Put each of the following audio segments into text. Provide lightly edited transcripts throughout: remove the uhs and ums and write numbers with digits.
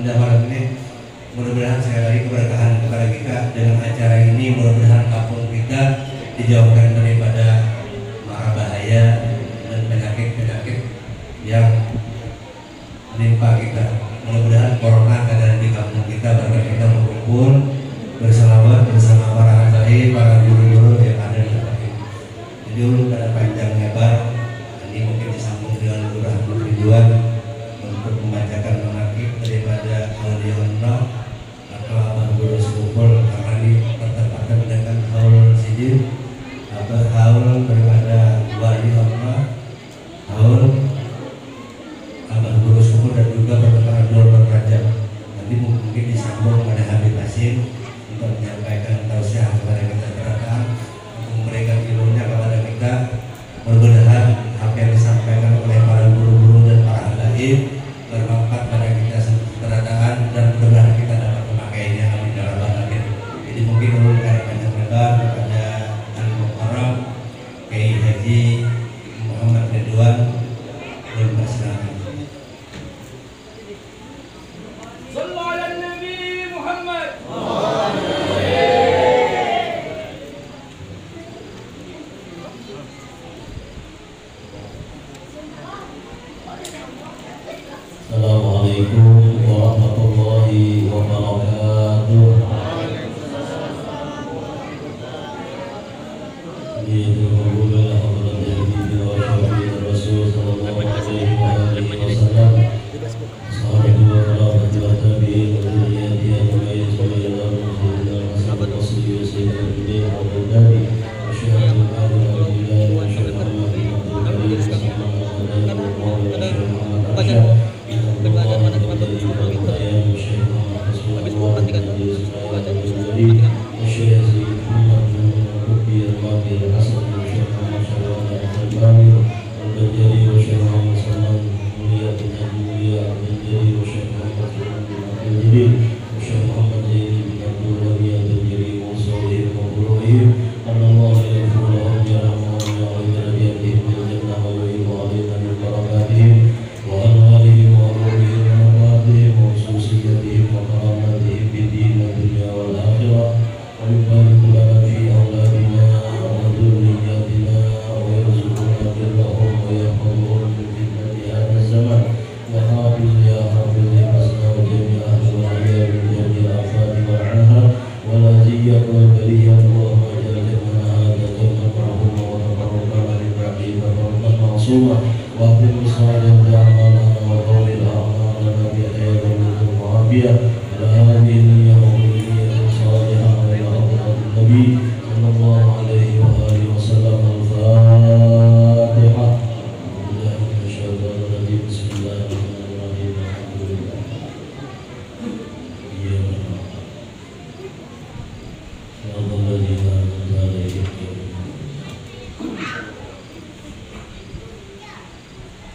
pada malam ini. Mudah-mudahan sekali lagi keberkahan kepada kita dengan acara ini. Mudah-mudahan kampung kita dijauhkan daripada mara bahaya dan penyakit-penyakit yang menimpa kita. Mudah-mudahan corona keadaan di kampung kita, berkat kita berkumpul berselawat bersama para habaib, para guru-guru yang ada di tempat ini. Jadi dulu pada panjang lebar, ini mungkin disambung dengan Lurah Ridwan untuk membacakan manaqib daripada Auliyaullah atau Abah Guru Sekupul, karena ini bertepatan dengan haul sijil atau haul daripada Wali Allah, haul Abah Guru Sekupul, dan juga bertepatan Dul Berkerajaan. Nanti mungkin disambung pada Habib Hasim untuk menyampaikan tausiah kepada kita berkah, untuk memberikan ilmunya kepada kita. Mudah-mudahan apa yang disampaikan oleh para guru-guru dan para habaib bermanfaat pada kita keberadaan, dan mudah-mudahan kita dapat memakainya. Amin ya rabbal alamin. Jadi mungkin dulu dari panjang lebar kepada Al-Mukarram Kiai Haji Muhammad Ridwan dan Masyarakat. Assalamualaikum warahmatullahi wabarakatuh.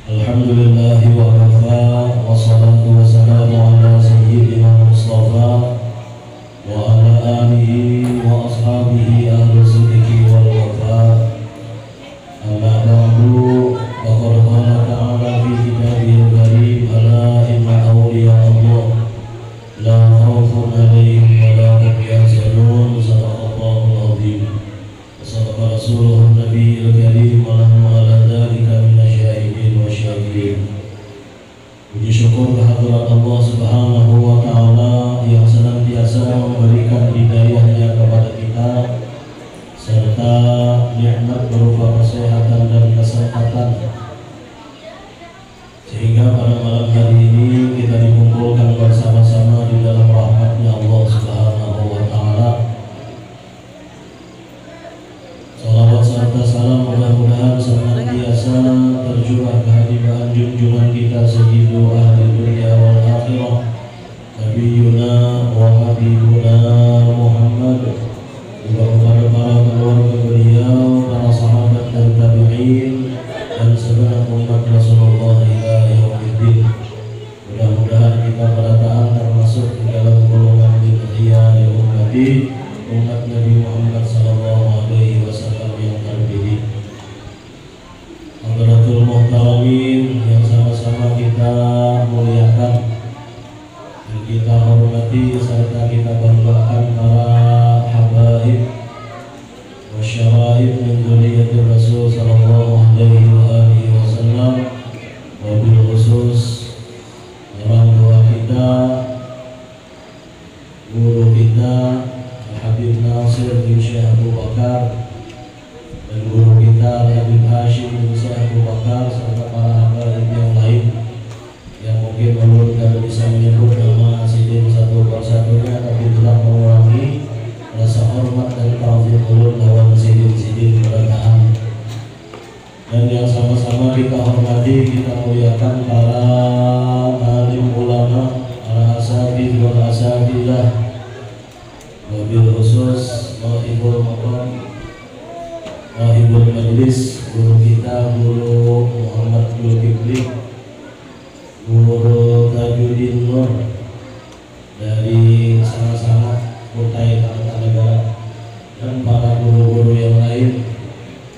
Alhamdulillahi wa kafa, wassalatu wassalamu ala sayyidina Mustafa wa ala alihi wa ashabihi ahli sidqi wal wafa. Amma ba'du, faqad qala ta'ala fi kitabihil karim, ala inna awliya Allah la khawfun 'alaihim wa la hum yahzanun. Sadaqallahul azim. Sadaqa rasuluhun nabiyil karim wa nahnu ala dzalika minasyahidin wa syakirin. Puji syukur kehadirat Allah Subhanahu wa taala yang senantiasa memberikan hidayahnya kepada kita, serta nikmat berupa kesehatan dan kesempatan, sehingga pada malam hari ini kita dikumpulkan bersama-sama di dalam rahmatnya Allah Subhanahu wa taala. Salawat serta salam mudah-mudahan senantiasa tercurah kehadiran junjungan kita sayyidu ahli dunia wal akhirah, Nabiyuna wa Habibuna Muhammad, juga kepada para keluarga beliau, para sahabat dan tabi'in, dan segenap umat Rasulullah ila yaumiddin. Mudah-mudahan kita pada taat termasuk di dalam golongan ihya ummati, umat Nabi Muhammad sallallahu alaihi wasallam yang terpilih. Hadratul muhtaramin yang sama-sama kita muliakan, kita hormati serta kita banggakan para habaib wasyaraib min dzurriyyatir Rasul sallallahu alaihi wasallam, wabil khusus orang tua kita, guru kita Habib Nasir bin Syekh Abu Bakar, dan guru kita Habib Hashim bin Syekh Abu Bakar, serta para habaib yang lain yang mungkin ulun tidak bisa menyebut nama sidin satu persatunya, tapi telah mengurangi rasa hormat dan ta'zim ulun lawan sidin-sidin keberkahan. Dan yang sama-sama kita hormati, kita muliakan para alim ulama, para asatidz wal asatidzah, wabil khusus Wahibul Maqam, Wahibul Majlis, guru kita Guru Muhammad Zulkifli, Guru Tajuddin Nur dari sama-sama Kutai Kartanegara, dan para guru-guru yang lain.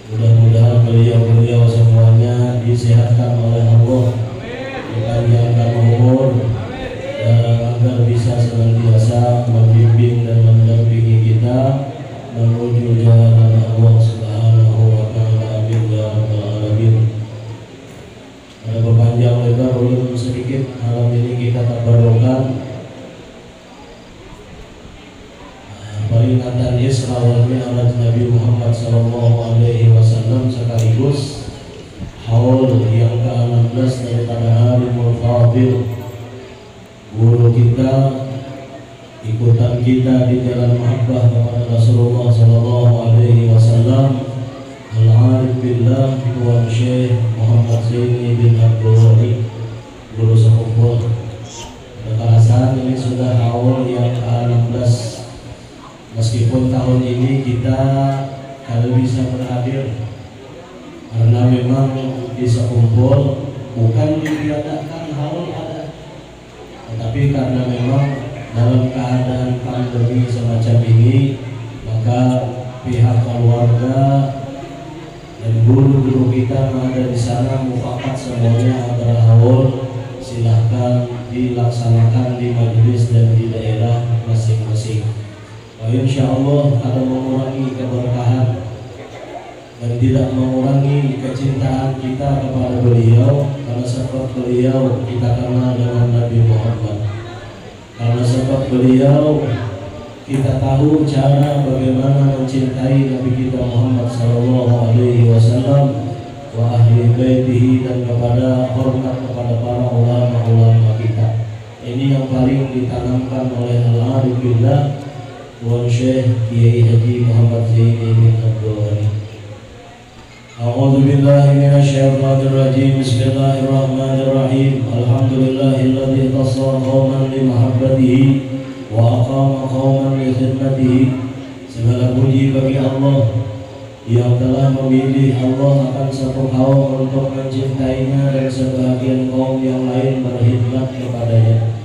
Mudah-mudahan beliau-beliau semuanya disehatkan oleh Allah, dipanjangkan umur, dan agar bisa senantiasa membimbing dan mendampingi kita menuju jalan Allah Subhanahu wa Ta'ala. Amin ya rabbal alamin. Ada berpanjang lebar ulun sedikit malam ini kita tabarrukan peringatan Isra wal Mi'raj Nabi Muhammad sallallahu alaihi wasallam, sekaligus haul yang ke-16 daripada hari Fadil. Guru kita, ikutan kita di jalan mahabbah kepada Rasulullah sallallahu alaihi wasallam, Al-Arif Billah Tuan Syekh Muhammad Zaini bin Abdul Wahid, guru sekumpul. Kekerasan ini sudah haul yang ke-16. Meskipun tahun ini kita kalau bisa berhadir, karena memang di sekumpul bukan ditiadakan haul ada, tetapi karena memang dalam keadaan pandemi semacam ini, maka pihak keluarga dan guru-guru kita yang ada di sana mufakat semuanya agar haul silahkan dilaksanakan di majelis dan di daerah masing-masing. Insya Allah akan mengurangi keberkahan dan tidak mengurangi kecintaan kita kepada beliau, karena sebab beliau kita kenal dengan Nabi Muhammad, karena sebab beliau kita tahu cara bagaimana mencintai Nabi kita Muhammad sallallahu alaihi wasallam wa ahli baitihi, dan kepada hormat kepada para ulama-ulama kita. Ini yang paling ditanamkan oleh Al-Arif Billah Tuan Syekh Kiai Haji Muhammad Zaini bin Abdul Wahid. A'udzu billahi minasyaitonir rajim. Bismillahirrahmanirrahim. Alhamdulillahilladzi tasawwa qauman li mahabbatihi wa aqama qauman li khidmatihi. Segala puji bagi Allah yang telah memilih Allah akan satu kaum untuk mencintainya dan sebagian kaum yang lain berkhidmat kepadanya.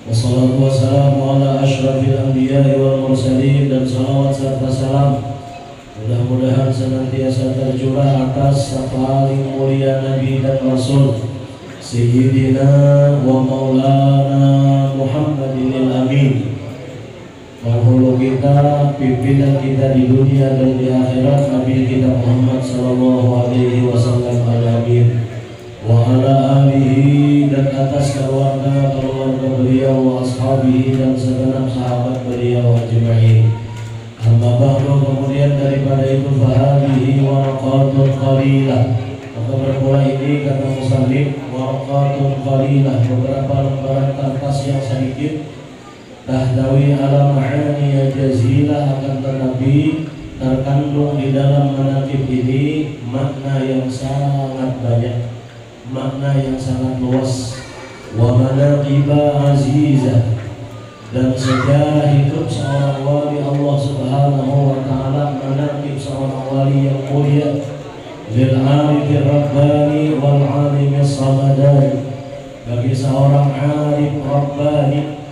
Wassalatu wassalamu ala asyrafil anbiya'i wal mursalin, dan salawat serta salam mudah-mudahan senantiasa tercurah atas paling mulia Nabi dan Rasul Sayyidina wa Maulana Muhammadin Amin, penghulu kita, pimpinan kita di dunia dan di akhirat, Nabi kita Muhammad sallallahu alaihi wasallam al-amin, wa ala alihi, dan atas keluarga beliau, wa ashabihi, dan segenap sahabat beliau ajma'in. Amma ba'du, kemudian daripada itu fahadihi waraqatun qalilah, maka bermula ini kata musannif waraqatun qalilah, beberapa lembaran kertas yang sedikit, tahdawi ala ma'ani jazilah, akan tetapi terkandung di dalam manaqib ini makna yang sangat banyak, makna yang sangat luas. Wa manaqiba azizah, dan sejarah hidup seorang wali Allah Subhanahu wa Ta'ala, manaqib seorang wali yang mulia, lil arifir rabbani wal alim samadani, bagi seorang arif rabbani,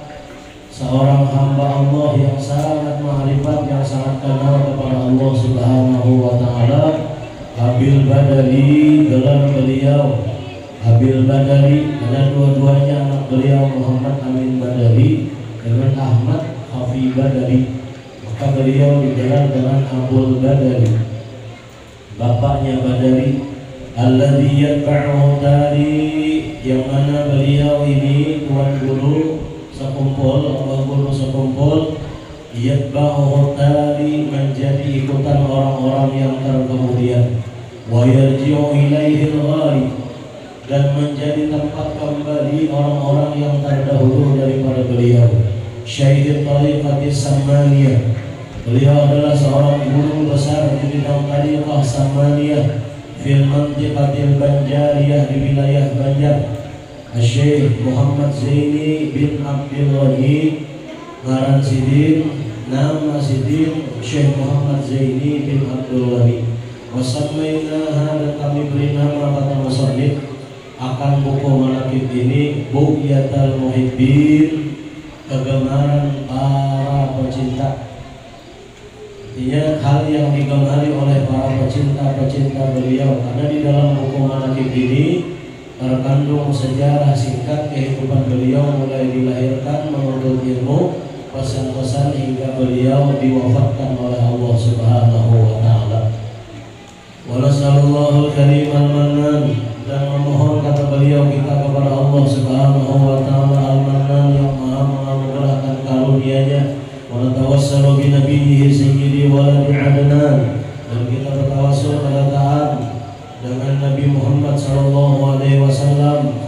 seorang hamba Allah yang sangat ma'rifat, yang sangat kenal kepada Allah Subhanahu wa Ta'ala. Abil Badali, gelar beliau Abil Badari, ada dua-duanya anak beliau Muhammad Amin Badari dengan Ahmad Hafi Badari, maka beliau digelar dengan Abul Badari. Bapaknya Badari, alladzi yatba'uhu tali, yang mana beliau ini tuan guru sekumpul, abah guru sekumpul, yatba'uhu tali, menjadi ikutan orang-orang yang terkemudian, wa yarji'u ilaihi al-ghalib, dan menjadi tempat kembali orang-orang yang terdahulu daripada beliau. Syaikhul Tariqati Samaniyah, beliau adalah seorang guru besar di bidang Tariqah Samaniyah fil Mantiqatil Banjariyah, di wilayah Banjar. Syekh Muhammad Zaini bin Abdul Wahid ngaran sidin, nama sidin Syekh Muhammad Zaini bin Abdul Wahid. Wasammainaha, dan kami beri nama kata musannif akan buku manaqib ini Bughyatul Muhibbin, kegemaran para pecinta. Artinya hal yang digemari oleh para pecinta-pecinta beliau, karena di dalam buku manaqib ini terkandung sejarah singkat kehidupan beliau mulai dilahirkan, menuntut ilmu, pesan-pesan hingga beliau diwafatkan oleh Allah Subhanahu wa taala. Wa nasallallahu al-karim al-mannan, dan memohon kata beliau kita kepada Allah Subhanahu wa taala al-mannan, yang maha menganugerahkan karunia-Nya. Wa natawassalu bi nabiyhi sayyidi waladi Adnan, dan kita bertawassul pada taat dengan Nabi Muhammad sallallahu alaihi wasallam,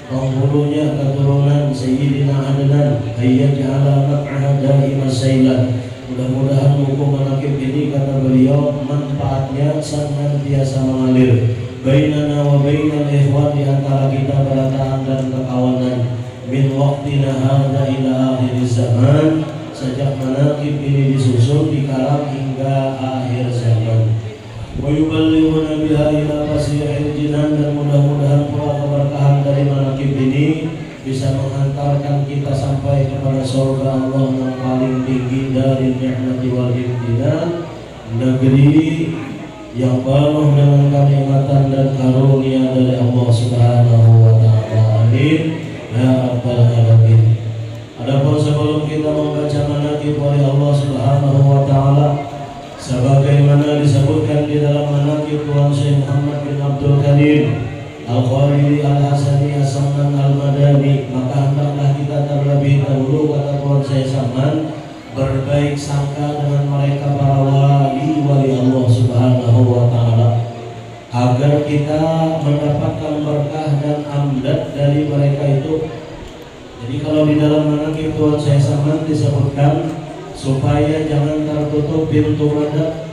penghulunya keturunan Sayyidina Adnan, ayyaj'ala naf'aha da'iman sailan. Mudah-mudahan buku manaqib ini kata beliau manfaatnya senantiasa mengalir bainana wa bainal ikhwan, di antara kita berataan dan kekawanan, min waqtina hadza ila akhir zaman, sejak manaqib ini disusun di kalam hingga akhir zaman. Wa yuballighuna biha ila fasihil jinan, dan mudah-mudahan pula keberkahan dari manaqib ini bisa menghantarkan kita sampai kepada surga Allah yang paling tinggi dari nikmati wal imtinan, negeri yang penuh dengan kenikmatan dan karunia dari Allah Subhanahu wa taala. Amin ya rabbal alamin. Adapun sebelum kita membaca manaqib oleh Allah Subhanahu wa taala sebagaimana disebutkan di dalam manaqib Tuan Syekh Muhammad bin Abdul Karim Al-Khalili Al-Hasani As-Samman Al-Madani, maka hendaklah kita terlebih dahulu, kata Tuan Syekh Samman, berbaik sangka dengan mereka para wali Allah Subhanahu wa taala, agar kita mendapatkan berkah dan amdad dari mereka itu. Jadi kalau di dalam manaqib Tuan Syekh Samman disebutkan supaya jangan tertutup pintu madad,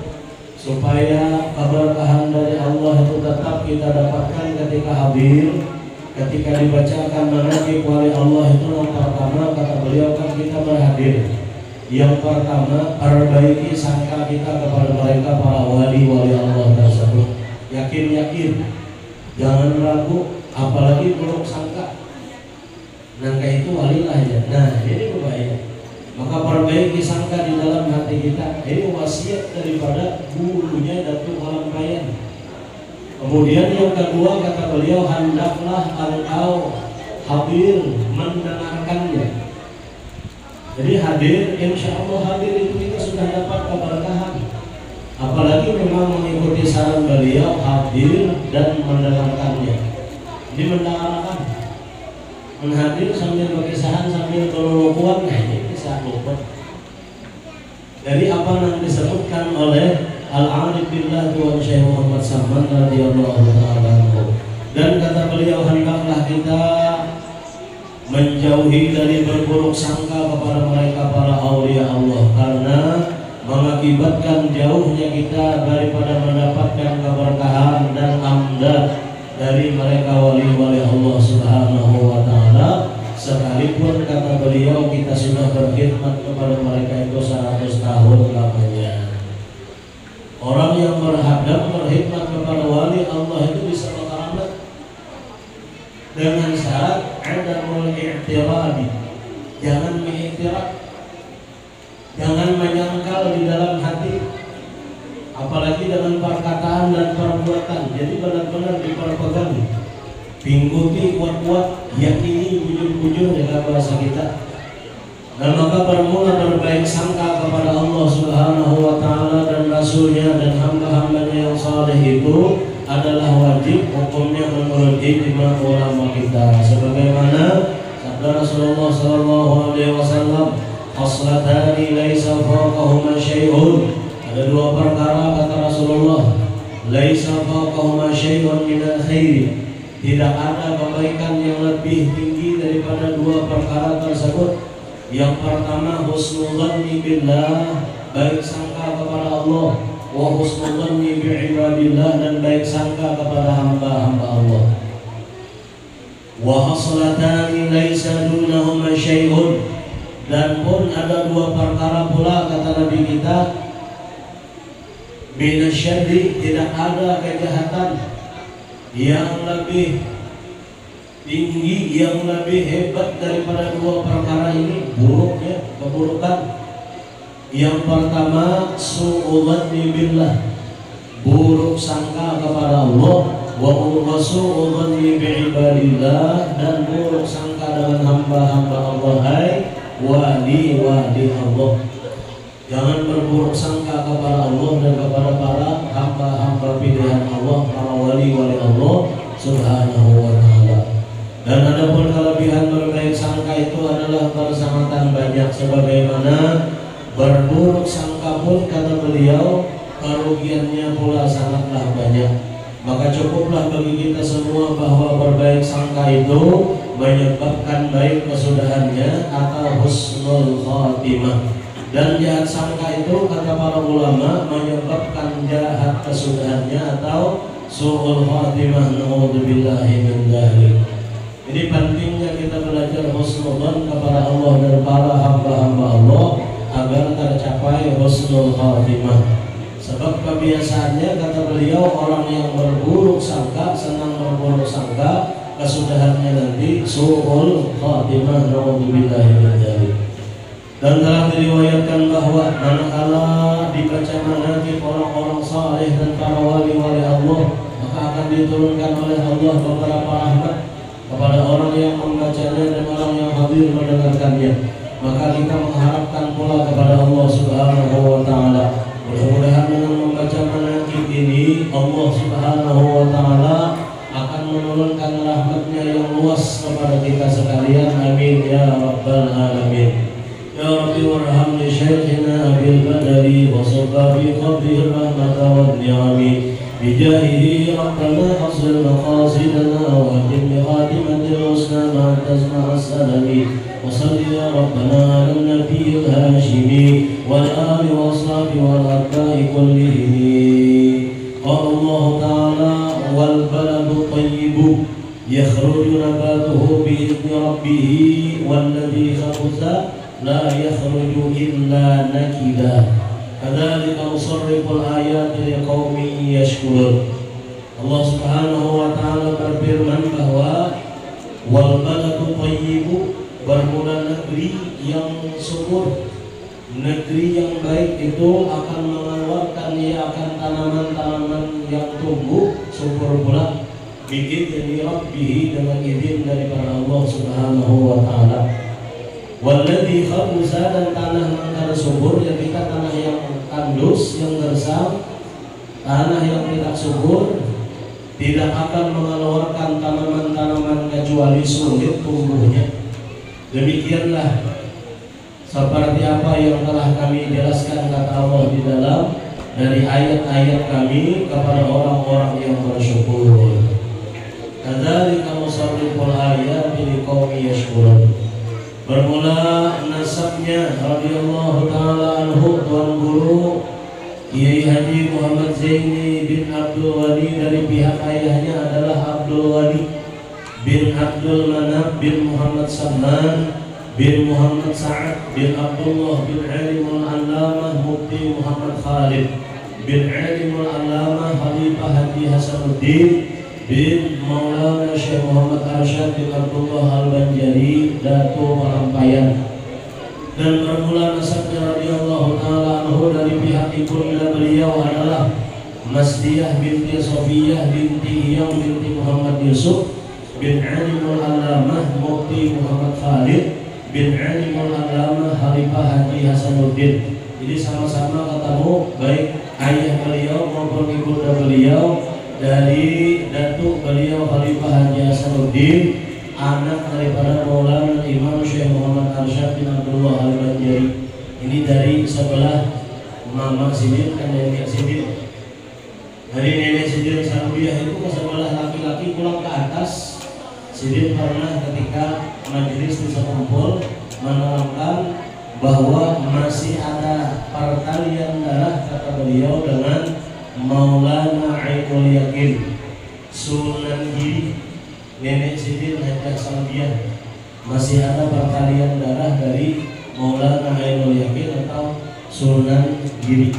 supaya keberkahan dari Allah itu tetap kita dapatkan ketika hadir, ketika dibacakan manaqib wali Allah itu. Yang pertama kata beliau kan kita berhadir. Yang pertama, perbaiki sangka kita kepada mereka para wali-wali Allah tersebut. Yakin-yakin, jangan ragu, apalagi buruk sangka. Nah kayak itu wali lah ya. Nah ini berbahaya. Maka perbaiki sangka di dalam hati kita. Ini wasiat daripada gurunya Datuk Alam Bayan. Kemudian yang kedua kata beliau, hendaklah engkau hadir mendengarkannya. Jadi hadir, insya Allah hadir itu kita sudah dapat keberkahan. Apalagi memang mengikuti saran beliau, hadir dan mendengarkannya. Jadi mendengarkan, menhadir sambil berkisahan, sambil berlukuan, nah ini bisa lupa. Jadi apa yang disebutkan oleh Al-Arif Billah Tuan Syekh Muhammad Samman radhiyallahu ta'ala anhu. Dan kata beliau, hendaklah kita menjauhi dari berburuk sangka kepada mereka para aulia Allah, karena mengakibatkan jauhnya kita daripada mendapatkan keberkahan dan amdad dari mereka wali-wali Allah Subhanahu wa taala. Sekalipun kata beliau kita sudah berkhidmat kepada mereka itu 100 tahun lamanya. Orang yang berhadap berkhidmat kepada wali Allah itu bisa berkaramat dengan syarat adamul i'tiradi, jangan mengiktiraf, jangan menyangkal di dalam hati, apalagi dengan perkataan dan perbuatan. Jadi benar-benar diperpegang. pingguti kuat-kuat, yakini bujur-bujur dalam bahasa kita. Dan maka bermula berbaik sangka kepada Allah Subhanahu wa Ta'ala dan Rasulnya dan hamba-hambanya yang saleh itu adalah wajib hukumnya menurut ijma ulama kita. Sebagaimana sabda Rasulullah sallallahu alaihi wasallam, "Khaslatani laisa fawqahuma syai'un." Ada dua perkara kata Rasulullah, laisa fawqahuma syai'un minal khair. Tidak ada kebaikan yang lebih tinggi daripada dua perkara tersebut. Yang pertama husnul dhanni billah, baik sangka kepada Allah, wa husnul dhanni bi'ibadillah, dan baik sangka kepada hamba-hamba Allah. Wa haslatani laisa dunahuma syai'un, dan pun ada dua perkara pula kata Nabi kita, minasyarri, tidak ada kejahatan yang lebih tinggi, yang lebih hebat daripada dua perkara ini, buruknya, keburukan. Yang pertama su'udhanni billah, buruk sangka kepada Allah, wa su'udhanni bi'ibadillah, dan buruk sangka dengan hamba-hamba Allah, hai wali-wali Allah. Jangan berburuk sangka kepada Allah dan kepada para hamba-hamba pilihan Allah, para wali-wali Allah Subhanahu wa Ta'ala. Dan adapun kelebihan berbaik sangka itu adalah bersangat banyak, sebagaimana berburuk sangka pun kata beliau kerugiannya pula sangatlah banyak. Maka cukuplah bagi kita semua bahwa berbaik sangka itu menyebabkan baik kesudahannya atau husnul khatimah, dan jahat sangka itu kata para ulama menyebabkan jahat kesudahannya atau su'ul khatimah. Na'udzubillahi min dzalik. Jadi pentingnya kita belajar husnudzan kepada Allah dan para hamba-hamba Allah agar tercapai husnul khatimah. Sebab kebiasaannya kata beliau, orang yang berburuk sangka, senang berburuk sangka, kesudahannya nanti su'ul khatimah. Na'udzubillahi min dzalik. Dan telah diriwayatkan bahwa manakala dibaca manaqib orang-orang saleh dan para wali-wali Allah, maka akan diturunkan oleh Allah beberapa rahmat kepada orang yang membacanya dan orang yang hadir mendengarkannya. Maka kita mengharapkan pula kepada Allah Subhanahu wa Ta'ala, mudah-mudahan dengan membaca manaqib ini Allah Subhanahu wa Ta'ala akan menurunkan rahmatnya yang luas kepada kita sekalian. Amin ya rabbal alamin. Ya Rabbi warham li syaikhina Abil Badari wa sabba fi qabrihi rahmata wa ni'ami bijahihi rabbana hasil maqasidana wa atim bi khatimatil husna ma tasma' as-salami wa salli ya rabbana ala nabiyil hashimi wal ali wa ashabi wal atba'i kullihim. Qala Allah ta'ala wal baladu tayyibu yakhruju nabatuhu bi idzni rabbih walladhi khabutha la yakhruju illa nakida. Kadzalika nusarriful ayati liqaumin yashkurun. Allah Subhanahu wa Ta'ala berfirman bahwa wal baladu thayyibu, bermula negeri yang subur, negeri yang baik itu akan mengeluarkan, ia akan tanaman-tanaman yang tumbuh subur pula biidzni rabbih, dengan izin daripada Allah Subhanahu wa Ta'ala. Walladhi khabusa, dan tanah yang subur, ketika tanah yang tandus, yang gersam, tanah yang tidak subur tidak akan mengeluarkan tanaman-tanaman kecuali sulit tumbuhnya. Demikianlah seperti apa yang telah kami jelaskan kata Allah di dalam dari ayat-ayat kami kepada orang-orang yang bersyukur. Kadzalika nusarriful ayati liqaumin yashkurun. Bermula nasabnya radhiyallahu ta'ala anhu, tuan guru Kiai Haji Muhammad Zaini bin Abdul Wali, dari pihak ayahnya adalah Abdul Wali bin Abdul Manab bin Muhammad Salman bin Muhammad Sa'ad bin Abdullah bin Alimul Allamah Mufti Muhammad Khalid bin Alimul Allamah Khalifah Haji Hasanuddin bin Maulana Syekh Muhammad Arsyad bin Abdullah Al-Banjari Datu Malampayan. Dan bermula nasabnya radhiyallahu ta'ala anhu dari pihak ibunda beliau adalah Masdiyah binti Sofiyah binti Iyam binti Muhammad Yusuf bin Alimul Alamah Mufti Muhammad Khalid bin Alimul Alamah Khalifah Haji Hasanuddin. Jadi sama-sama ketemu baik ayah beliau maupun ibunda beliau dari datuk beliau Khalifah Haji Hasanuddin, anak daripada Maulana Imam Syekh Muhammad Arsyad bin Abdullah Al-Banjari. Ini dari sebelah mama Sidin dan nenek Sidin. Dari nenek Sidin Sarubiah itu ke sebelah laki-laki pulang ke atas. Sidin pernah ketika majelis bisa kumpul menerangkan bahwa masih ada pertalian darah, kata beliau, dengan Maulana Ainul Yakin Sunan Giri. Nenek Sidin Hajah Sarubiah masih ada pertalian darah dari Maulana Ainul Yakin atau Sunan Giri.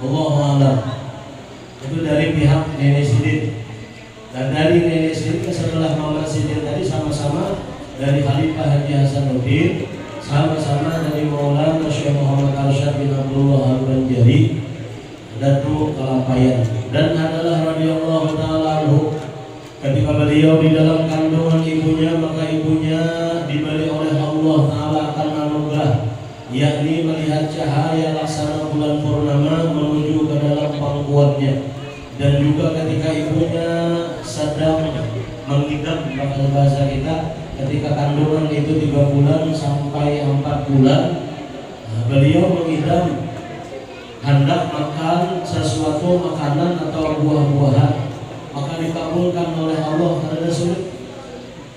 Allahu a'lam. Itu dari pihak nenek Sidin. Dan dari nenek Sidin ke sebelah mama Sidin tadi sama-sama dari Khalifah Haji Hasanuddin, sama-sama dari Maulana Syekh Muhammad Arsyad bin Abdullah Al-Banjari, Datuk Kalapayan. Dan adalah radhiyallahu ta'ala anhu, ketika beliau di dalam kandungan ibunya, maka ibunya diberi oleh Allah Ta'ala akan anugerah, yakni melihat cahaya laksana bulan purnama menuju ke dalam pangkuatnya. Dan juga ketika ibunya sedang mengidam, bahasa kita, ketika kandungan itu 3 bulan sampai 4 bulan, beliau mengidam hendak makan sesuatu makanan atau buah-buahan, maka dikabulkan oleh Allah karena sulit.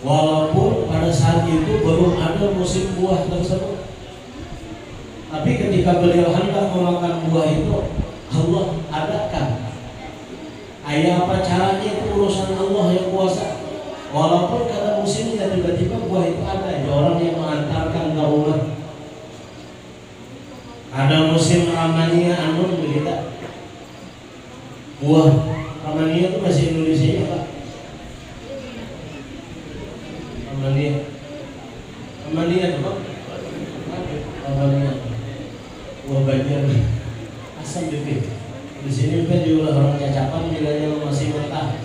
Walaupun pada saat itu belum ada musim buah tersebut, tapi ketika beliau hendak memakan buah itu, Allah adakan. Ayah apa caranya, itu urusan Allah yang kuasa. Walaupun kada musimnya, tiba-tiba buah itu ada, ya orang yang mengantarkan ke rumah. Ada musim Ramania anun begitu. Buah Ramania itu masih Indonesia ya Pak? Ramania itu Pak? Ramania. Buah Banjar. Asam dikit. Di sini kan juga orang cacapan bilanya masih mentah.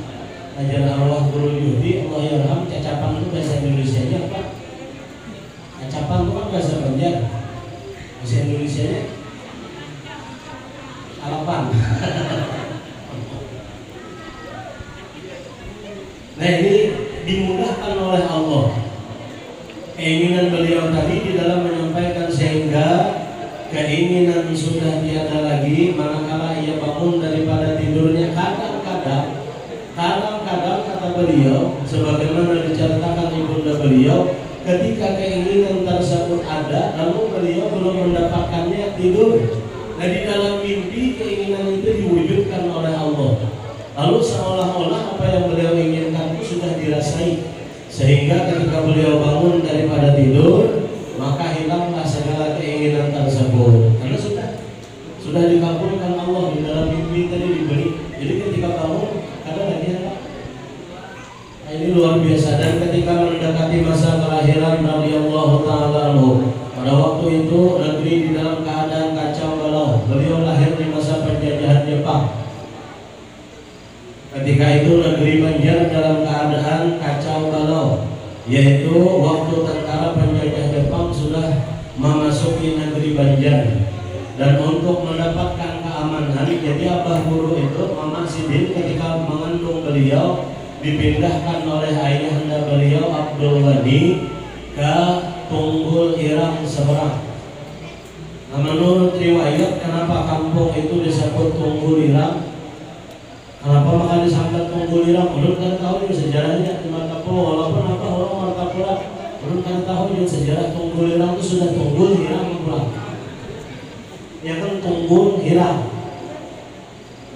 Ajar arwah guru Yudi, Allah yarham, cacapan itu bahasa Indonesianya apa? Cacapan itu kan bahasa Banjar. Bahasa Indonesianya alapan. Nah, ini dimudahkan oleh Allah. Keinginan beliau tadi di dalam menyampaikan, sehingga keinginan sudah tiada lagi manakala ia bangun daripada tidurnya. Kadang-kadang kata beliau, sebagaimana diceritakan ibunda beliau, ketika keinginan tersebut ada lalu beliau belum mendapatkannya, tidur. Nah, di dalam mimpi keinginan itu diwujudkan oleh Allah. Lalu seolah-olah apa yang beliau inginkan itu sudah dirasai, sehingga ketika beliau bangun daripada tidur, maka hilanglah segala keinginan tersebut, karena sudah dikabulkan Allah di dalam mimpi tadi diberi. Jadi ketika bangun ada lagi apa? Nah, ini luar biasa. Dan ketika mendekati masa kelahiran radhiyallahu ta'ala anhu, pada waktu itu negeri di dalam keadaan kacau balau. Beliau lahir di masa penjajahan Jepang. Ketika itu negeri Banjar dalam keadaan kacau balau, yaitu waktu tentara penjajah Jepang sudah memasuki negeri Banjar. Dan untuk mendapatkan keamanan, jadi abah guru itu Mama Sidin ketika mengandung beliau dipindahkan oleh ayahanda beliau Abdul Ghani ke Tunggul Irang seberang. Nah, menurut riwayat, kenapa kampung itu disebut Tunggul Irang? Kenapa maka disangkat Tunggul Irang? Menurut kan tahu juga sejarahnya di Martapura. Walaupun apa orang Martapura, menurut kan tahu juga sejarah Tunggul Irang itu sudah Tunggul Irang pulang. Ya kan, Tunggul Irang.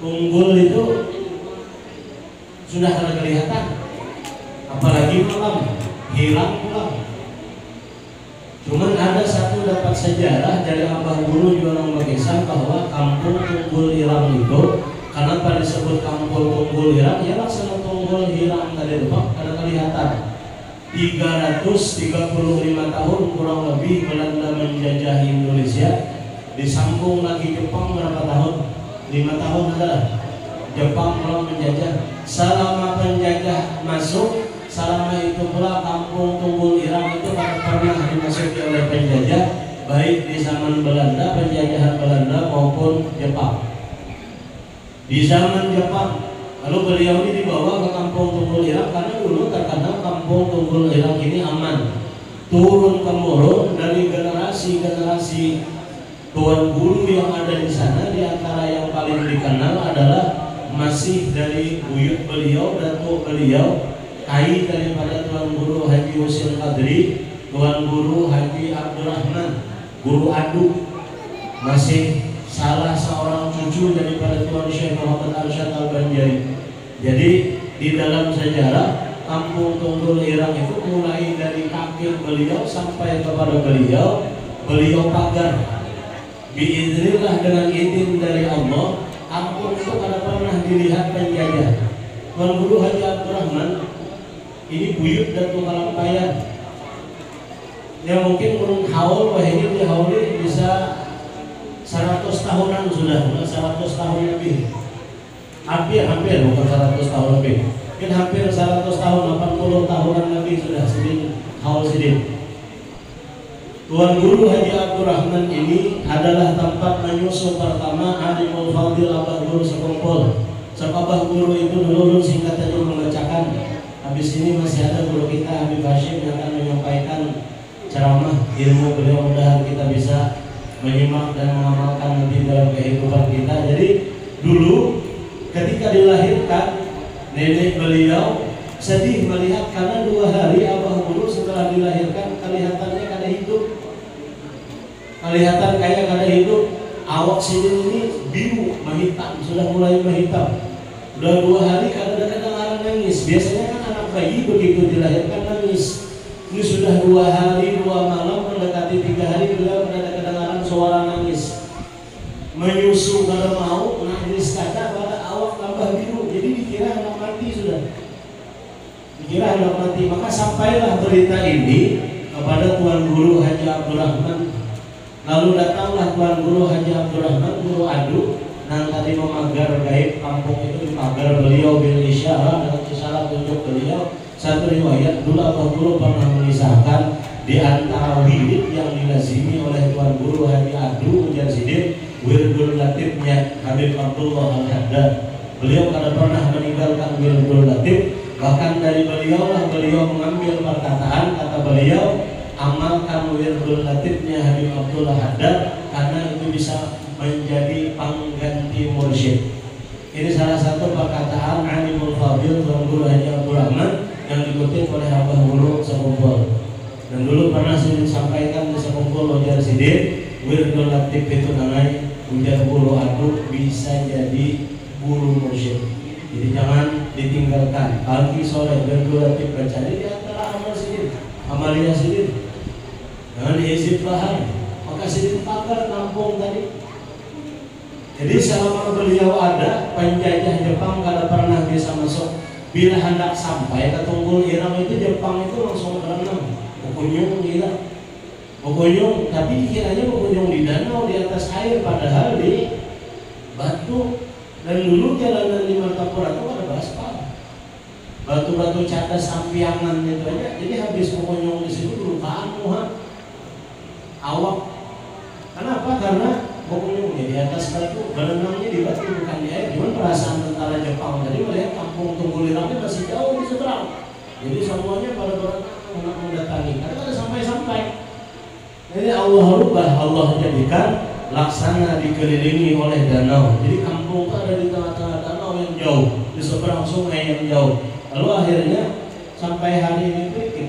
Tunggul itu sudah ada kelihatan, apalagi malam, hilang pulang. Cuman ada satu dapat sejarah dari abah guru juga orang mengisah bahwa kampung Tunggul Irang itu, kenapa disebut kampung Tunggul Irang? Ya laksana Tunggul Irang tadi itu Pak, karena kelihatan 335 tahun kurang lebih Belanda menjajah Indonesia. Disambung lagi Jepang berapa tahun? 5 tahun adalah Jepang mulai menjajah. Selama penjajah masuk, selama itu pula kampung Tunggul Irang itu pernah dimasuki oleh penjajah, baik di zaman Belanda, penjajahan Belanda maupun Jepang. Di zaman Jepang, lalu beliau ini dibawa ke kampung Tunggul Irang karena dulu terkenal kampung Tunggul Irang ini aman. Turun temurun dari generasi-generasi tuan guru yang ada di sana, di antara yang paling dikenal adalah masih dari buyut beliau, datuk beliau, kai daripada Tuan Guru Haji Husin Qadri, Tuan Guru Haji Abdurrahman, Guru Adu, masih salah seorang cucu daripada Tuan Syekh Muhammad Arsyad Al-Banjari. Jadi di dalam sejarah kampung Tunggul Irang itu mulai dari kakek beliau sampai kepada beliau pagar. Biiznillah, dengan izin dari Allah, kampung itu kada pernah dilihat penjajah. Tuan Guru Haji Abdurrahman ini buyut dan Kalampayan. Ya mungkin urung haul, wah ini dihauli bisa 100 tahunan sudah, 100 tahun lebih. Hampir bukan 100 tahun lebih. Mungkin hampir 100 tahun, 80 tahunan lebih sudah sedih haul sedih. Tuan Guru Haji Abdurrahman ini adalah tempat menyusu pertama Alimul Fadil Abah Guru sekumpul. Abah Guru itu dulu singkat saja membacakan. Habis ini masih ada guru kita Habib Hashim yang akan menyampaikan ceramah ilmu beliau, mudah kita bisa menyimak dan mengamalkan nanti dalam kehidupan kita. Jadi dulu ketika dilahirkan, nenek beliau sedih melihat karena 2 hari Abah Guru setelah dilahirkan kelihatannya kada hidup, kelihatan kayak kada hidup. Awak sini ini biru, menghitam, sudah mulai menghitam. Udah 2 hari kada ada kedengaran nangis. Biasanya kan anak bayi begitu dilahirkan nangis. Ini sudah 2 hari 2 malam mendekati 3 hari beliau ada kedengaran suara nangis. Menyusu kada mau, nangis kada, pada awak tambah biru. Jadi dikira anak mati sudah. Dikira anak mati. Maka sampailah berita ini kepada Tuan Guru Haji Abdurrahman. Lalu datanglah Tuan Guru Haji Abdurrahman, Guru Adu, yang tadi memagar gaib kampung itu, dipagar beliau bil isyarah dengan isyarat tunjuk beliau. Satu riwayat dulu Abah Guru pernah mengisahkan di antara wirid yang dilazimi oleh Tuan Guru Haji Adu Mujahidin, wirdul latifnya Habib Abdullah Al-Haddad. Beliau kada pernah meninggalkan wirdul latif. Bahkan dari beliau lah beliau mengambil perkataan, kata beliau, amalkan wirdul latifnya Habib Abdullah Haddad karena itu bisa menjadi pengganti mursyid. Ini salah satu perkataan Alimul Fadil Tuan Guru Haji Abdurrahman yang dikutip oleh Abah Guru sekumpul. Dan dulu pernah saya sampaikan di sekumpul Wajar Sidir, wirdul latif itu namanya ujar Guru Adu bisa jadi guru mursyid. Jadi jangan ditinggalkan. Pagi sore wirdul latif baca di antara amal sidir, amalia sidir. Jangan diizin bahan. Maka sidir pagar kampung tadi. Jadi selama beliau ada, penjajah Jepang kada pernah bisa masuk. Bila hendak sampai ke Tunggul Irang itu, Jepang itu langsung berenang, berkunjung gila, berkunjung. Tapi kiranya berkunjung di danau di atas air, padahal di batu. Dan dulu jalanan di Martapura itu ada baspal, batu-batu cadas ampiangan itu aja. Jadi habis berkunjung di situ lukaan muha awak. Kenapa? Karena berkunjungnya di atas batu, berenangnya di batu bukan di air. Gimana perasaan tentara Jepang tadi melihat kampung Tunggul Irangnya masih jauh di seberang. Jadi semuanya pada berenang mendatangi. Karena ada sampai-sampai. Jadi Allah rubah, Allah jadikan laksana dikelilingi oleh danau. Jadi kampung itu ada di tengah-tengah danau yang jauh, di seberang sungai yang jauh. Lalu akhirnya sampai hari ini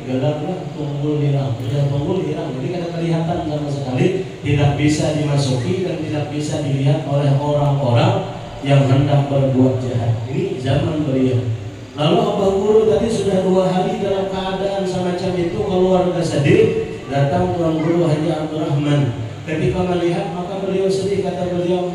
gelarlah Tunggul Irang, Tunggul Irang. Jadi kada kelihatan sama sekali, tidak bisa dimasuki dan tidak bisa dilihat oleh orang-orang yang hendak berbuat jahat. Ini zaman beliau. Lalu Abah Guru tadi sudah 2 hari dalam keadaan semacam itu, keluarga sedih. Datang Tuan Guru Haji Abdurrahman. Ketika melihat maka beliau sedih, kata beliau,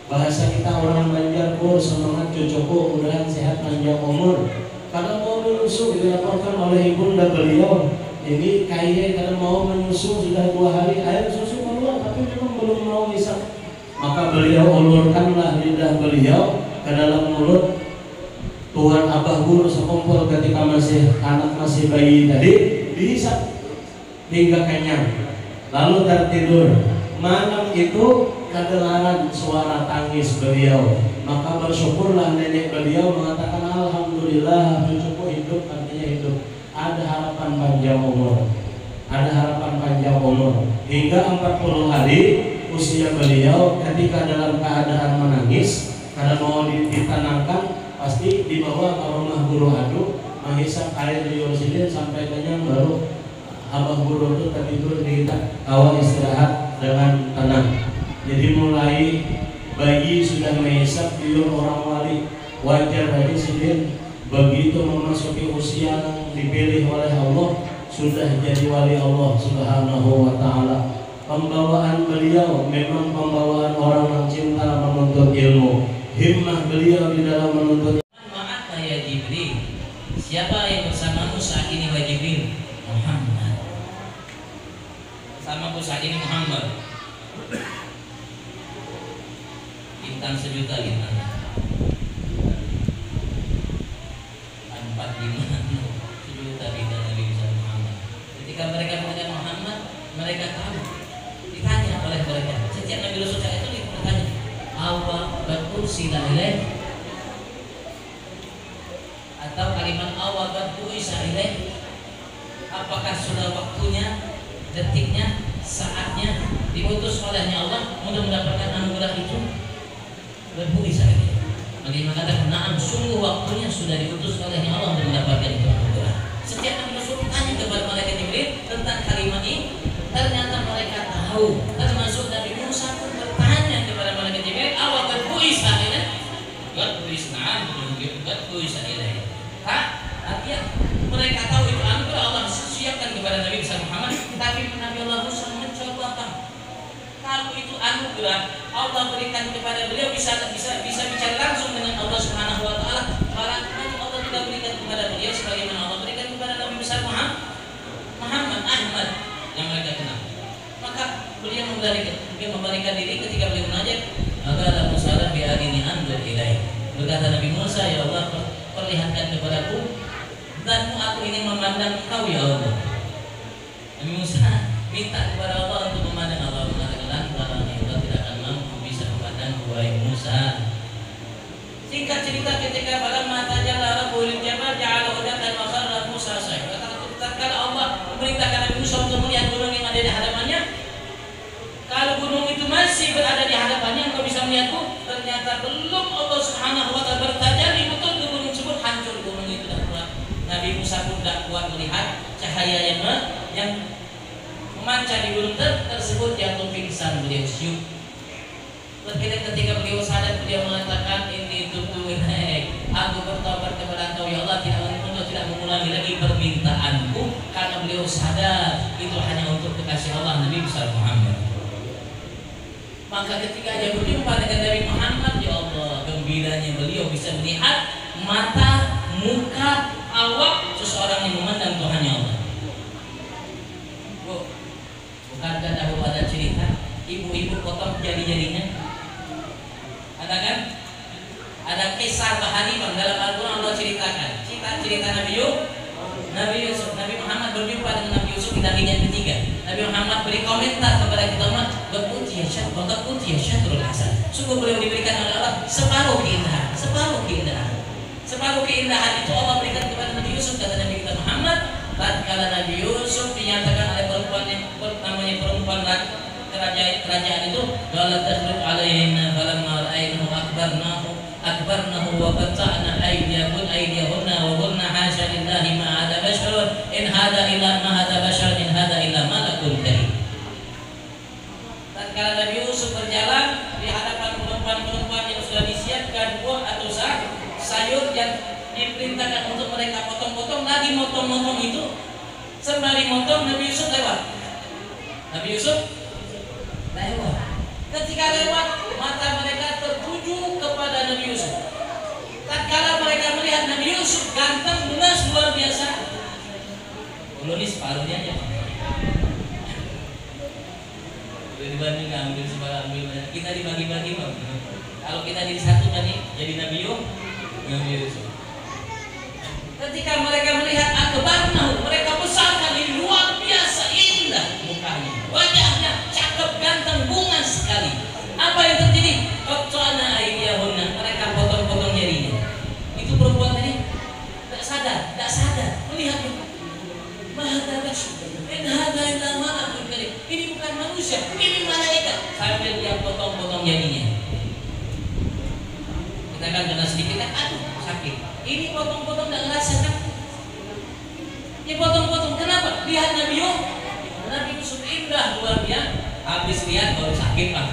bahasa kita orang Banjar, Pur, semangat cucuku, mudahan sehat panjang umur. Karena mau menyusu dilaporkan oleh ibunda beliau, ini kaya karena mau menyusu sudah 2 hari, air susu keluar tapi memang belum mau bisa. Maka beliau ulurkanlah lidah beliau, ke dalam mulut Tuhan abah guru sekumpul ketika masih anak masih bayi tadi, dihisap hingga kenyang, lalu tertidur. Malam itu kedengaran suara tangis beliau, maka bersyukurlah nenek beliau mengatakan alhamdulillah cucuku hidup, artinya hidup, ada harapan panjang umur, ada harapan panjang umur. Hingga 40 hari usia beliau ketika dalam keadaan menangis karena mau ditanamkan, pasti dibawa ke rumah guru aduk, menghisap air di oksigen sampai kenyang, baru abah guru itu tertidur di awal istirahat dengan tenang. Jadi mulai bayi sudah menghisap tidur orang wali, wajar bagi sidin begitu memasuki usia yang dipilih oleh Allah sudah jadi wali Allah Subhanahu wa Ta'ala. Pembawaan beliau memang pembawaan orang yang cinta menuntut ilmu. Himmah beliau di dalam menuntut. Maaf ya Jibril, siapa yang bersamamu saat ini wahai Jibril? Muhammad. Bersamaku saat ini Muhammad. Bintang sejuta bintang. 45 sejuta bintang Nabi besar Muhammad. Ketika mereka mendengar Muhammad, mereka tahu. Ditanya oleh mereka. Setiap Nabi Rasul itu ditanya, awal betul silahilah atau kalimat awal betul isahilah, apakah sudah waktunya, detiknya, saatnya diutus olehnya Allah untuk mendapatkan anugerah itu? Betul isahilah. Nabi mengatakan, na'am, sungguh waktunya sudah diutus olehnya Allah untuk mendapatkan itu anugerah. Setiap Nabi Rasul tanya kepada malaikat Jibril tentang kalimat ini, ternyata mereka tahu. Termasuk Nabi Musa pun bertanya kepada malaikat Jibril, awal betul isahilah, betul isahilah. Artinya mereka tahu itu anugerah Allah siapkan kepada Nabi besar Muhammad, tapi Nabi Allah Musa mencoba kalau itu anugerah Allah berikan kepada beliau bisa bicara langsung dengan Allah Subhanahu wa Ta'ala. Barangkali Allah tidak berikan kepada beliau sebagaimana Allah berikan kepada Nabi besar Muhammad Ahmad yang mereka kenal. Maka beliau membalikan diri ketika beliau munajat, maka Musa bi arini anzur ilai. Berkata Nabi Musa, ya Allah, perlihatkan kepadaku dan aku ini memandang engkau ya Allah. Nabi Musa minta kepada Allah untuk memandang. Allah mengatakan, lantaran engkau tidak akan mampu bisa memandang wahai Musa. Singkat cerita, ketika pada mata jalla rabbul jabal ja'ala udatan wa kharra Musa sa'id. Tatkala Allah memerintahkan Nabi Musa untuk melihat gunung yang ada di hadapannya, kalau gunung itu masih berada di hadapannya, engkau bisa melihatku. Ternyata belum Allah Subhanahu wa Ta'ala bertajalli betul ke gunung tersebut, hancur gunung itu dah kuat. Nabi Musa pun tidak kuat melihat cahaya yang memancar di gunung tersebut, jatuh pingsan, beliau syuk. Ketika beliau sadar, beliau mengatakan, ini tubtu ilaik, aku bertobat kepada engkau ya Allah, tidak mengulangi lagi permintaanku, karena beliau sadar itu hanya untuk kekasih Allah Nabi besar Muhammad. Maka ketika dia berjumpa dengan Nabi Muhammad, ya Allah, gembiranya beliau bisa melihat mata, muka, awak seseorang yang memandang Tuhannya Allah. Bukankah ada cerita ibu-ibu potong jari-jarinya? Ada kan? Ada kisah bahari bang dalam Al-Quran Allah ceritakan. Cerita Nabi Yusuf. Nabi Muhammad berjumpa dengan Nabi Yusuf di Nabi yang ketiga. Nabi Muhammad beri komentar kepada kita umat, berkunci ya syatrul hasan. Sungguh beliau diberikan oleh Allah separuh keindahan. Separuh keindahan itu Allah berikan kepada Nabi Yusuf. Kata Nabi kita Muhammad, tatkala Nabi Yusuf dinyatakan oleh perempuan yang namanya perempuan kerajaan itu, wala tasruk alaihinna falamma ra'aynahu akbarnahu wa qata'na aydiyahunna wa qulna hasya lillahi ma hada basharun in hada illa ma hada basharun in hada illa malakun karim. Tatkala Nabi Yusuf berjalan di hadapan perempuan-perempuan yang sudah disiapkan buah atau sayur yang diperintahkan untuk mereka potong-potong, lagi motong-motong itu, sembari motong Nabi Yusuf lewat. Ketika lewat, mata mereka tertuju kepada Nabi Yusuf. Tatkala mereka melihat Nabi Yusuf ganteng, lunas, luar biasa, ini separuhnya aja. Dibanding ambil separuh, ambil banyak. Kita dibagi-bagi, Bang. Kalau kita disatukan nih, jadi Nabi Yusuf. Ketika mereka melihat akbarnahu, mereka besarkan, ini luar biasa indah mukanya, wajahnya cakep, ganteng, bunga sekali. Apa yang terjadi? Qat'ana aydiyahunna, mereka potong-potong jarinya. Itu perempuan tadi tidak sadar melihat ini bukan manusia, ini malaikat. Sambil dia potong-potong jarinya. Kita kan kena sedikit kan, aduh sakit. Ini potong-potong tidak ngerasa kan? Ini potong-potong, kenapa? Lihat Nabi Yusuf indah luar biasa. Habis lihat baru sakit pak.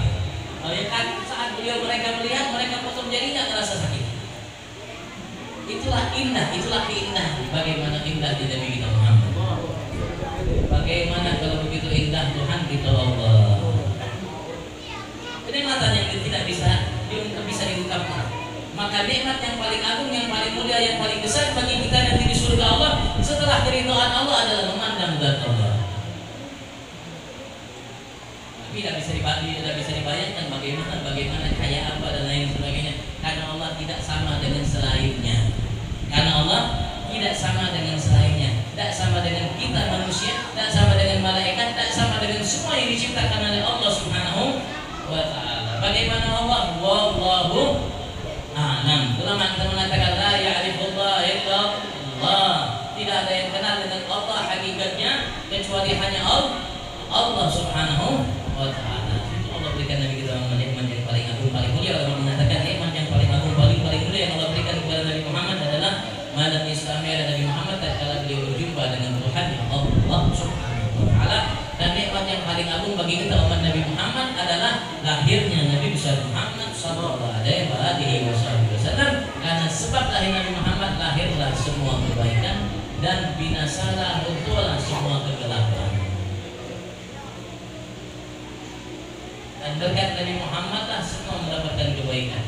Ya kan saat mereka melihat, mereka potong jarinya ngerasa sakit. Itulah indah, itulah keindahan. Bagaimana indah di Nabi kita Muhammad. Bagaimana kalau begitu indah Tuhan kita Allah. Ini mata yang tidak bisa diungkapkan. Maka nikmat yang paling agung, yang paling mulia, yang paling besar bagi kita nanti di surga Allah setelah keridhaan Allah adalah memandang zat Allah. Tapi tidak bisa dibayangkan bagaimana kayak apa dan lain sebagainya. Karena Allah tidak sama dengan selainnya. Tidak sama dengan kita manusia, tidak sama dengan malaikat, tidak sama dengan semua yang diciptakan oleh Allah Subhanahu wa taala. Bagaimana Allah? Wallahu a'lam. Ulama kita mengatakan la ya'rifullah illa Allah. Tidak ada yang kenal dengan Allah hakikatnya kecuali hanya Allah Subhanahu wa taala. Itu Allah berikan Nabi kita nikmat yang paling agung, paling mulia. Allah mengatakan nikmat yang paling agung, paling mulia yang Allah berikan kepada Nabi Muhammad adalah malam Islamnya Nabi Muhammad tatkala beliau berjumpa dengan Tuhan yang Allah Subhanahu wa taala. Dan nikmat yang paling agung bagi kita umat Nabi Muhammad adalah lahirnya Nabi besar Muhammad sallallahu alaihi wasallam. Karena sebab lahir Nabi Muhammad lahirlah semua kebaikan dan binasalah runtuhlah semua kegelapan. Dan berkat Nabi Muhammad lah semua mendapatkan kebaikan.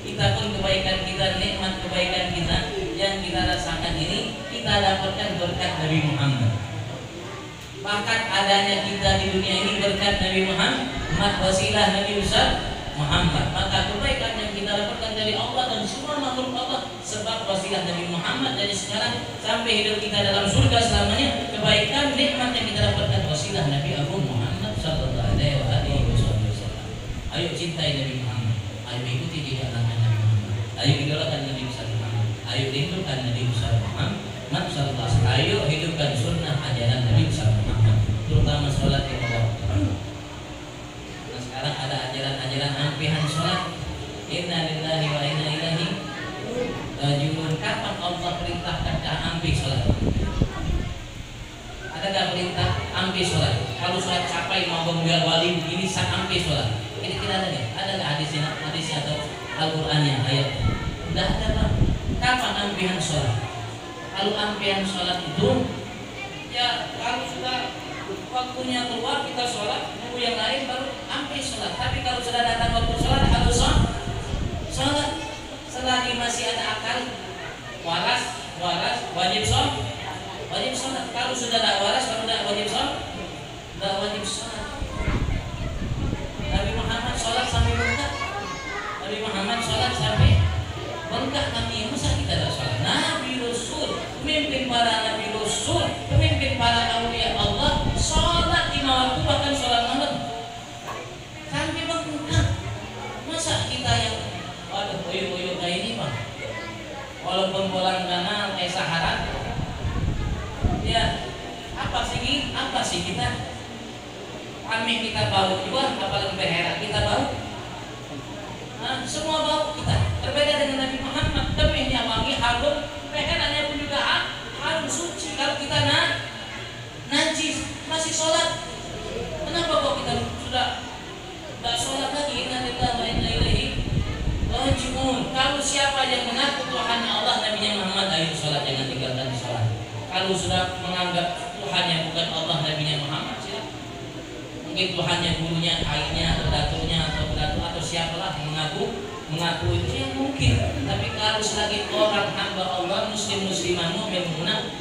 Kita pun kebaikan kita, nikmat kebaikan kita yang kita rasakan ini kita dapatkan berkat Nabi Muhammad. Bahkan adanya kita di dunia ini berkat Nabi Muhammad, wasilah Nabi besar Muhammad. Maka kebaikan yang kita dapatkan dari Allah dan semua makhluk Allah sebab wasilah Nabi Muhammad. Jadi sekarang sampai hidup kita dalam surga selamanya, kebaikan nikmat yang kita dapatkan wasilah Nabi Agung Muhammad sallallahu alaihi wasallam. Ayo cintai Nabi Muhammad, ayo ikuti jejak Nabi Muhammad, ayo idolakan Nabi besar Muhammad, ayo rindukan Nabi besar Muhammad sallallahu alaihi wasallam. Ayo hidupkan sunnah ajaran Nabi besar Muhammad, terutama sholat yang Allah. Nah sekarang ada ajaran-ajaran ampihan sholat. Inna lillahi wa inna ilaihi raji'un. Kapan Allah perintahkan ampi sholat? Adakah perintah ampi sholat? Kalau sholat capai mau membiar wali ini sak ampi sholat. Ini tidak ada ya? Ada hadisnya atau Al-Qur'annya ayat? Tidak ada Pak. Kapan ampihan sholat? Kalau ampihan sholat itu ya kalau sudah waktunya keluar kita sholat, nunggu yang lain baru ampi sholat. Tapi kalau sudah datang waktu sholat harus sholat. Selagi masih ada akal, waras, wajib sholat. Kalau sudah tidak waras, kalau tidak wajib sholat. Nabi Muhammad sholat sampai bengkak. Nabi masa kita tidak sholat? Nabi Rasul, pemimpin para Nabi Rasul, pemimpin para awliya Allah, sholat 5 waktu bahkan sholat malam sampai bengkak. Masa kita yang waduh boyo-boyo kayak ini Pak, walaupun bolang kanal kayak Sahara ya apa sih kita kami kita bau juga, apalagi behera kita bau. Nah, semua bau kita berbeda dengan Nabi Muhammad. Kemihnya wangi, harum, beheranya pun juga harum, suci. Kalau kita najis masih sholat, kenapa kok kita sudah tidak sholat lagi? Inna lillahi wa inna ilaihi raji'un. Kalau siapa yang mengaku Tuhannya Allah, Nabinya Muhammad, ayo sholat, jangan tinggalkan sholat. Kalau sudah menganggap Tuhannya bukan Allah, Nabinya Muhammad, silakan. Mungkin Tuhannya gurunya, ayahnya, atau datuknya, atau siapalah mengaku itu yang mungkin. Tapi kalau selagi orang hamba Allah, muslimah mukmin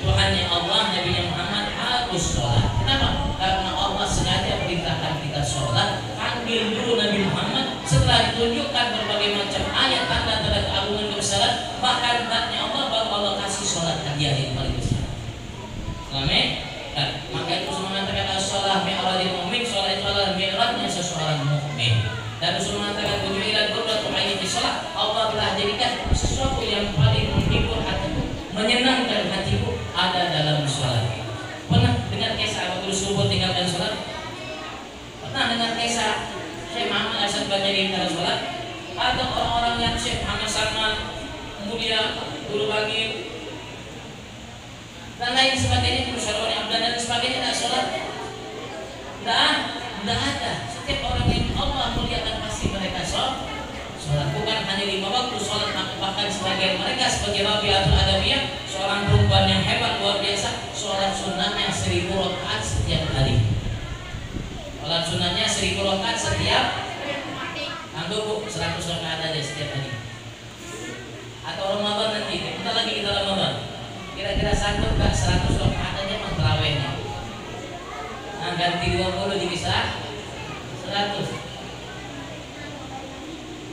Tuhannya Allah, Nabinya Muhammad, harus sholat. Kenapa? Karena Allah sengaja perintahkan kita sholat. Panggil dulu Nabi Muhammad, setelah ditunjukkan berbagai macam ayat tanda-tanda hadiah yang paling besar. Maka itu Rasul mengatakan as-shalah mi'rajul mu'min, salat itu adalah mi'rajnya seseorang mukmin. Dan Rasul mengatakan ju'ilat qurratu 'aini fi shalah, Allah telah jadikan sesuatu yang paling menghibur hatiku, menyenangkan hatiku ada dalam salat. Pernah dengar kisah waktu subuh tinggalkan salat? Pernah dengar kisah Syekh Muhammad Asad Bajali dalam salat? Ada orang-orang yang Syekh Muhammad Salman mulia guru bagi dan lain sebagainya, Musyarwani Abdan dan sebagainya, tidak sholat, tidak ada. Setiap orang yang Allah muliakan pasti mereka sholat. Bukan hanya 5 waktu sholat, bahkan sebagian mereka seperti Rabi'atul Adawiyah, seorang perempuan yang hebat luar biasa, sholat sunnahnya 1000 rakaat setiap hari. Sholat sunnahnya 1000 rakaat setiap, anggap bu 100 rakaat aja setiap hari. Atau Ramadan nanti, kita lagi kita Ramadan. Kira-kira sanggup gak 100 rakaat aja mah tarawihnya? Nah, ganti 20 bisa 100.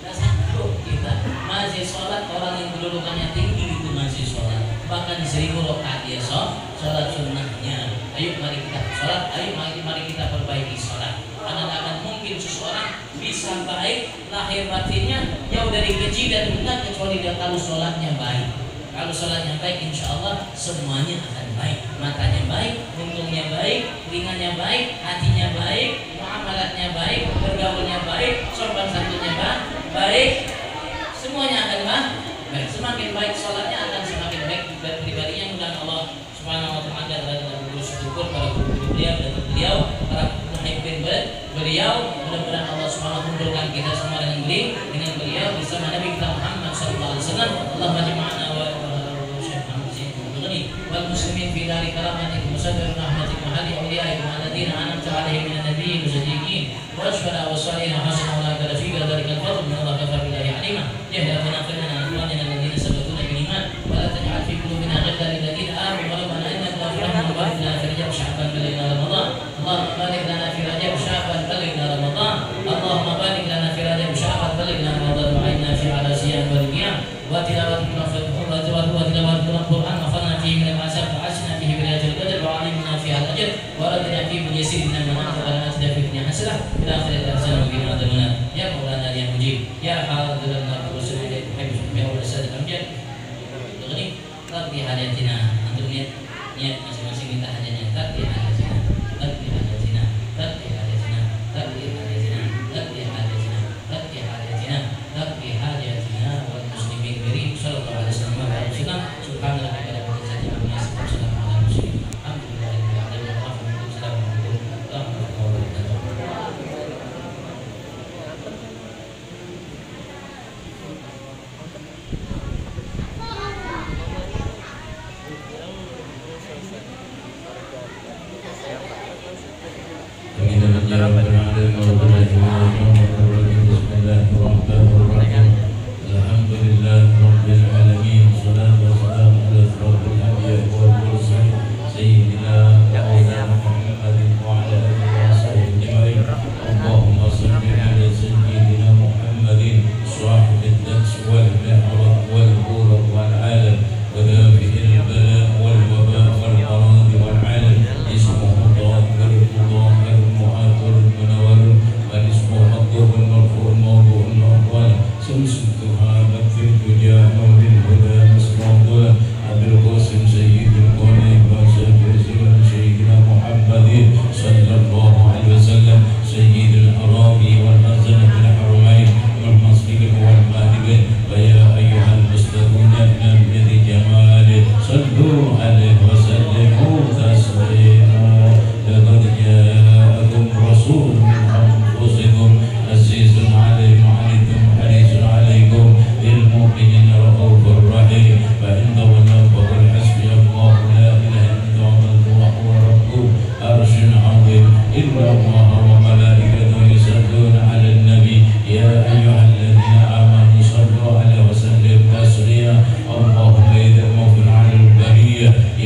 Gak sanggup kita. Masih sholat, orang yang kedudukannya tinggi itu masih sholat. Bahkan 1000 rakaat dia sholat sunnahnya. Ayo mari kita sholat, ayo mari kita perbaiki sholat. Karena tak akan mungkin seseorang bisa baik lahir batinnya jauh dari keji dan bukan kecuali dia kalau sholatnya baik. Kalau sholatnya baik, insya Allah semuanya akan baik. Matanya baik, untungnya baik, telingannya baik, hatinya baik, muamalatnya baik, bergaulnya baik, sopan santunnya baik, semuanya akan baik. Semakin baik sholatnya akan semakin baik pribadinya. Mudah Allah Subhanahu Wa Taala dalam bersyukur para guru beliau dan beliau, para muhibbin beliau. Mudah-mudahan Allah Subhanahu Wa Taala kumpulkan kita semua dengan beliau bersama Nabi kita Muhammad Sallallahu Alaihi Wasallam. Allahumma jami'ana والمسلمين في دار كرامتك وصدر رحمتك وهدي أوليائك الذين أنعمت عليهم من النبيين والصديقين والشهداء والصالحين وحسن أولئك رفيقا ذلك الفضل من الله كفى بالله عليما. جهل ونافعنا عن إخواننا الذين سبقونا بالإيمان ولا تجعل في قلوبنا غلا للذين آمنوا ربنا إنك غفور رحيم وبارك لنا في رجب شعبان بلغنا رمضان. اللهم بارك لنا في رجب شعبان بلغنا رمضان. اللهم بارك لنا في رجب شعبان بلغنا رمضان وعنا في على صيام والقيام وتلاوة القرآن وفرنا فيه من العذاب وعاشنا فيه بلاد القدر وعلمنا فيها الأجر وردنا فيه باليسير من المنام ولا أتنا في الدنيا حسنة في الآخرة حسنة وقنا عذاب النار. يا مولانا يا مجيب يا حاضر النار والرسول إليك محب يا ولد السادة الأمجاد تغني تقضي حاجاتنا. Antum niat masing-masing minta hajatnya. Taqdi hajatina, taqdi hajatina, taqdi hajatina, taqdi hajatina, taqdi hajatina, taqdi hajatina, taqdi hajatina wal muslimin karim sallallahu alaihi wasallam wa sallam. Subhanallah wa bihamdihi wa assalamu ala muslimin. Alhamdulillahirabbil alamin. Assalamualaikum warahmatullahi wabarakatuh.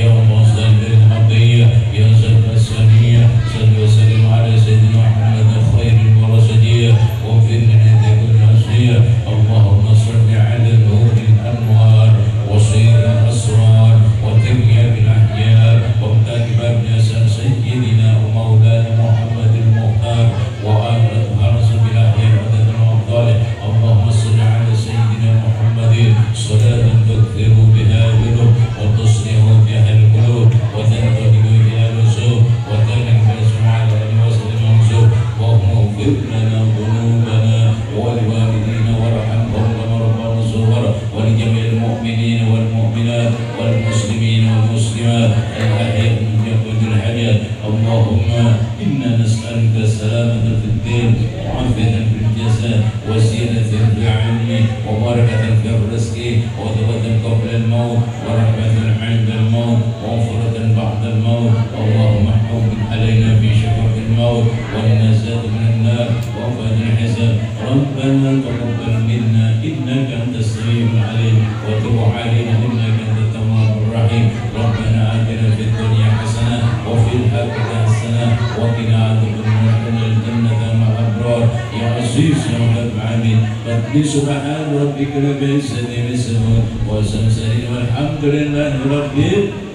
يا الله مسلما الأحياء من جبهة الحياة اللهم إنا نسألك السلامة في الدين وعافية في الجسد وزيادة في العلم وبركة في الرزق وثبة قبل الموت ورحمة عند الموت وغفرة بعد الموت اللهم حول علينا في شفق الموت والنجاة من النار وفاد الحساب ربنا تقبل منا إنك أنت السميع العليم وتب علينا إنك أنت التواب الرحيم ربنا آتنا في الدنيا حسنة وفي الآخرة حسنة وقنا عذاب النار الجنة مع الأبرار يا عزيز يا رب العالمين قد سبحان ربك رب العزة عما يصفون وسلام والحمد لله رب العالمين.